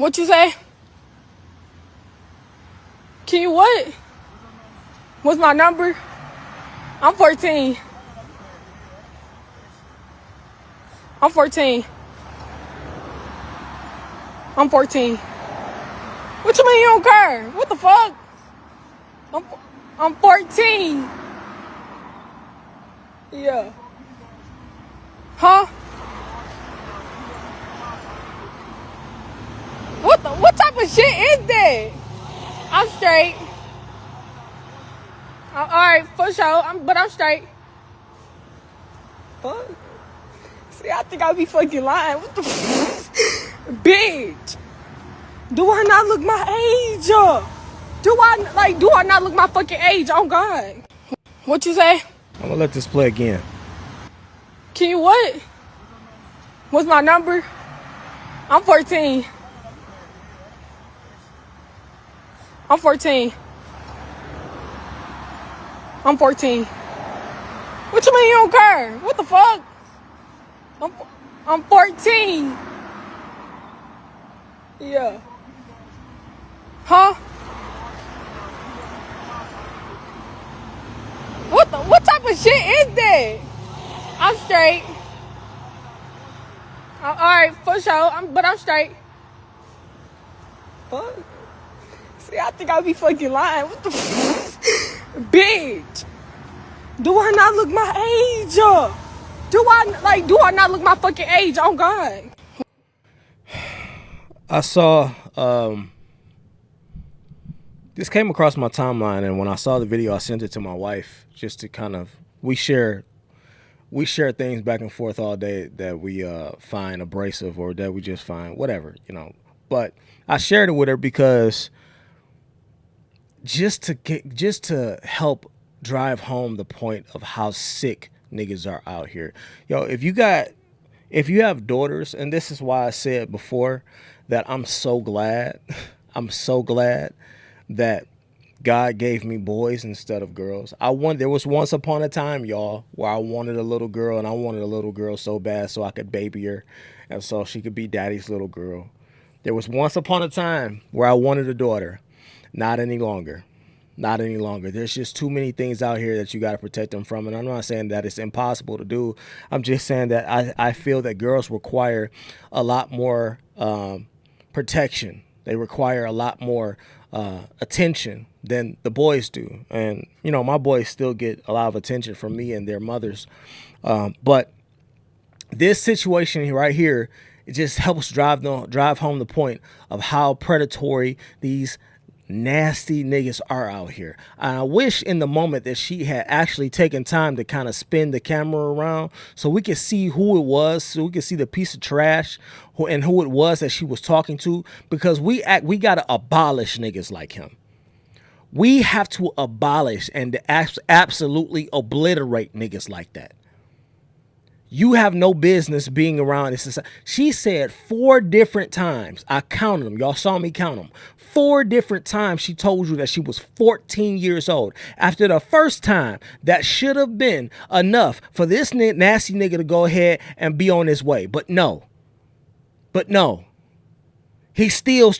What you say? Can you what? What's my number? I'm 14. I'm 14. I'm 14. What you mean you don't care? What the fuck? I'm 14. Yeah. Huh? What type of shit is that? I'm straight. Alright, for sure. But I'm straight. Fuck. See, I think I be fucking lying. What the fuck? Bitch. Do I not look my age? Do I not look my fucking age? Oh God. What you say? I'm gonna let this play again. Can you what? What's my number? I'm 14. I'm 14. I'm 14. What you mean you don't care? What the fuck? I'm 14. Yeah. Huh? What type of shit is that? I'm straight. Alright, for sure. But I'm straight. Fuck. See, I think I be fucking lying. What the fuck? Bitch. Do I not look my age? Do I not look my fucking age? Oh God. I saw this came across my timeline, and when I saw the video, I sent it to my wife just to kind of we share things back and forth all day that we find abrasive or that we just find whatever, you know. But I shared it with her because just to help drive home the point of how sick niggas are out here. Yo, if you have daughters, and this is why I said before that I'm so glad that God gave me boys instead of girls. There was once upon a time, y'all, where I wanted a little girl, and I wanted a little girl so bad so I could baby her and so she could be daddy's little girl. There was once upon a time where I wanted a daughter. Not any longer. Not any longer. There's just too many things out here that you got to protect them from. And I'm not saying that it's impossible to do. I'm just saying that I feel that girls require a lot more protection. They require a lot more attention than the boys do. And, you know, my boys still get a lot of attention from me and their mothers. But this situation right here, it just helps drive home the point of how predatory these nasty niggas are out here. And I wish in the moment that she had actually taken time to kind of spin the camera around so we could see who it was, so we could see the piece of trash and who it was that she was talking to, because we got to abolish niggas like him. We have to abolish and absolutely obliterate niggas like that. You have no business being around this society. She said 4 different times. I counted them. Y'all saw me count them. 4 different times she told you that she was 14 years old. After the first time, that should have been enough for this nasty nigga to go ahead and be on his way. But no. He still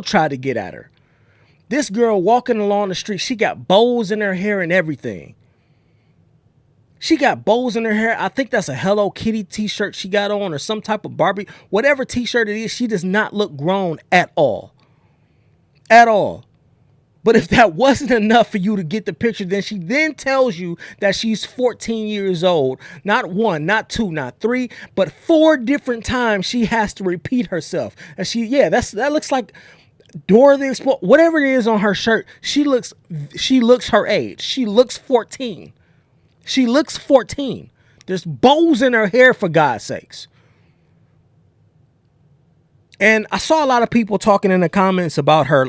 tried to get at her. This girl walking along the street, she got bows in her hair and everything. She got bows in her hair. I think that's a Hello Kitty t-shirt she got on, or some type of Barbie. Whatever t-shirt it is, she does not look grown at all. At all. But if that wasn't enough for you to get the picture, then she then tells you that she's 14 years old. Not 1, not 2, not 3, but 4 different times she has to repeat herself. And that looks like Dora the Explorer. Whatever it is on her shirt, she looks her age. She looks 14. She looks 14. There's bows in her hair, for God's sakes. And I saw a lot of people talking in the comments about her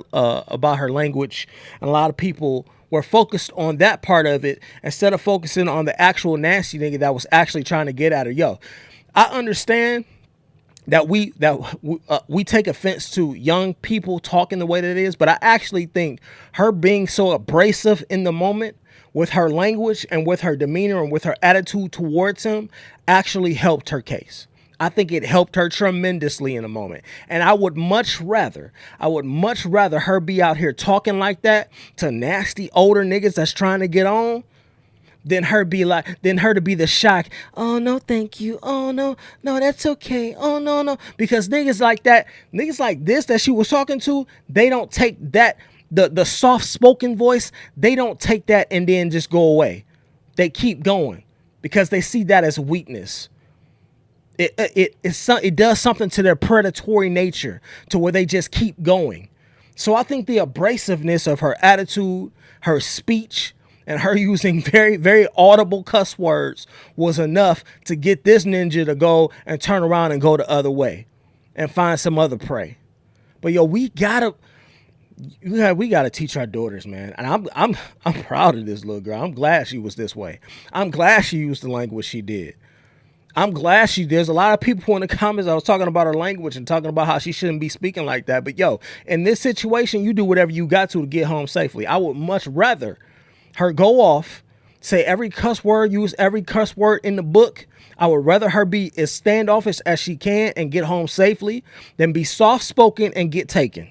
language, and a lot of people were focused on that part of it instead of focusing on the actual nasty nigga that was actually trying to get at her. Yo, I understand that we take offense to young people talking the way that it is, but I actually think her being so abrasive in the moment with her language and with her demeanor and with her attitude towards him actually helped her case. I think it helped her tremendously in the moment. And I would much rather her be out here talking like that to nasty older niggas that's trying to get on than her to be the shock. Oh no, thank you. Oh no, no, that's okay. Oh no, no. Because niggas like that, niggas like this that she was talking to, they don't take that, the soft spoken voice, they don't take that and then just go away. They keep going because they see that as weakness. It does something to their predatory nature to where they just keep going. So I think the abrasiveness of her attitude, her speech, and her using very, very audible cuss words was enough to get this ninja to go and turn around and go the other way and find some other prey. But yo, we gotta teach our daughters, man. And I'm proud of this little girl. I'm glad she was this way. I'm glad she used the language she did. I'm glad there's a lot of people in the comments I was talking about her language and talking about how she shouldn't be speaking like that. But yo, in this situation, you do whatever you got to get home safely. I would much rather her go off, say every cuss word, use every cuss word in the book. I would rather her be as standoffish as she can and get home safely than be soft-spoken and get taken.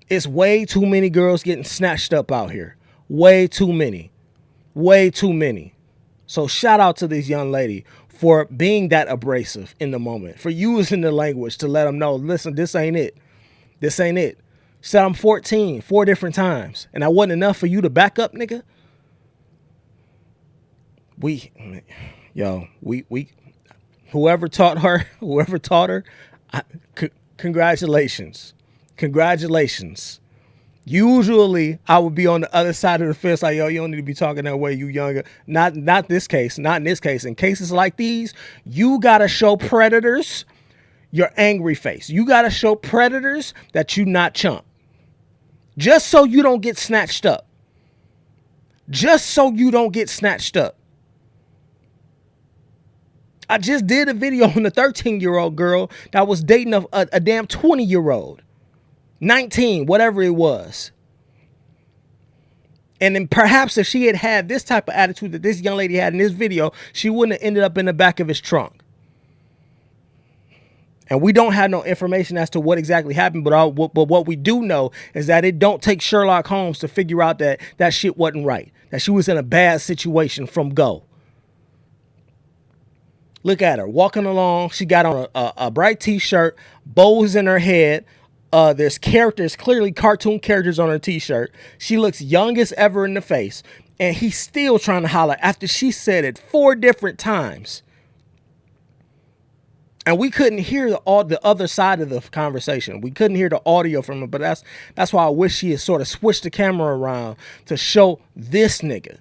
It's way too many girls getting snatched up out here. Way too many. Way too many. So shout out to this young lady for being that abrasive in the moment, for using the language to let them know, listen, this ain't it. This ain't it. Said I'm 14 4 different times, and that wasn't enough for you to back up, nigga. Whoever taught her, congratulations. Congratulations. Usually I would be on the other side of the fence like, yo, you don't need to be talking that way, you younger. Not this case. Not in this case. In cases like these, you got to show predators your angry face. You got to show predators that you not chump. Just so you don't get snatched up. Just so you don't get snatched up. I just did a video on the 13-year-old girl that was dating a damn 20-year-old. 19, whatever it was. And then perhaps if she had had this type of attitude that this young lady had in this video, she wouldn't have ended up in the back of his trunk. And we don't have no information as to what exactly happened, but what we do know is that it don't take Sherlock Holmes to figure out that that shit wasn't right, that she was in a bad situation from go. Look at her walking along. She got on a bright t-shirt, bows in her head. There's characters, clearly cartoon characters on her t-shirt. She looks young as ever in the face. And he's still trying to holler after she said it 4 different times. And we couldn't hear the other side of the conversation. We couldn't hear the audio from it. But that's why I wish she had sort of switched the camera around to show this nigga.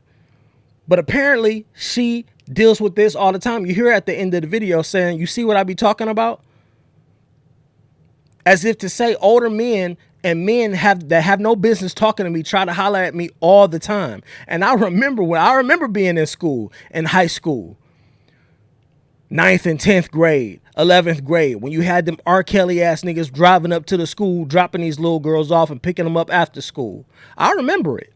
But apparently she deals with this all the time. You hear her at the end of the video saying, you see what I be talking about? As if to say older men and men that have no business talking to me try to holler at me all the time. And I remember being in school, in high school, 9th and 10th grade, 11th grade, when you had them R. Kelly ass niggas driving up to the school, dropping these little girls off and picking them up after school. I remember it.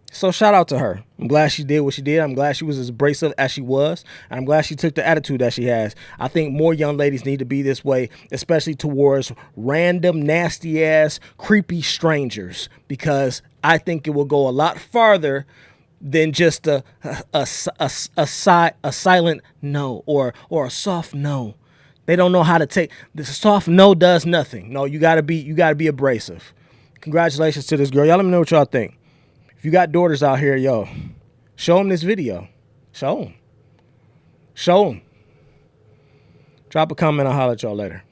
So shout out to her. I'm glad she did what she did. I'm glad she was as abrasive as she was. And I'm glad she took the attitude that she has. I think more young ladies need to be this way, especially towards random, nasty ass, creepy strangers, because I think it will go a lot farther than just a silent no or a soft no. They don't know how to take the soft no does nothing. No, you gotta be abrasive. Congratulations to this girl. Y'all let me know what y'all think. If you got daughters out here, yo, show them this video. Show them. Drop a comment. I'll holler at y'all later.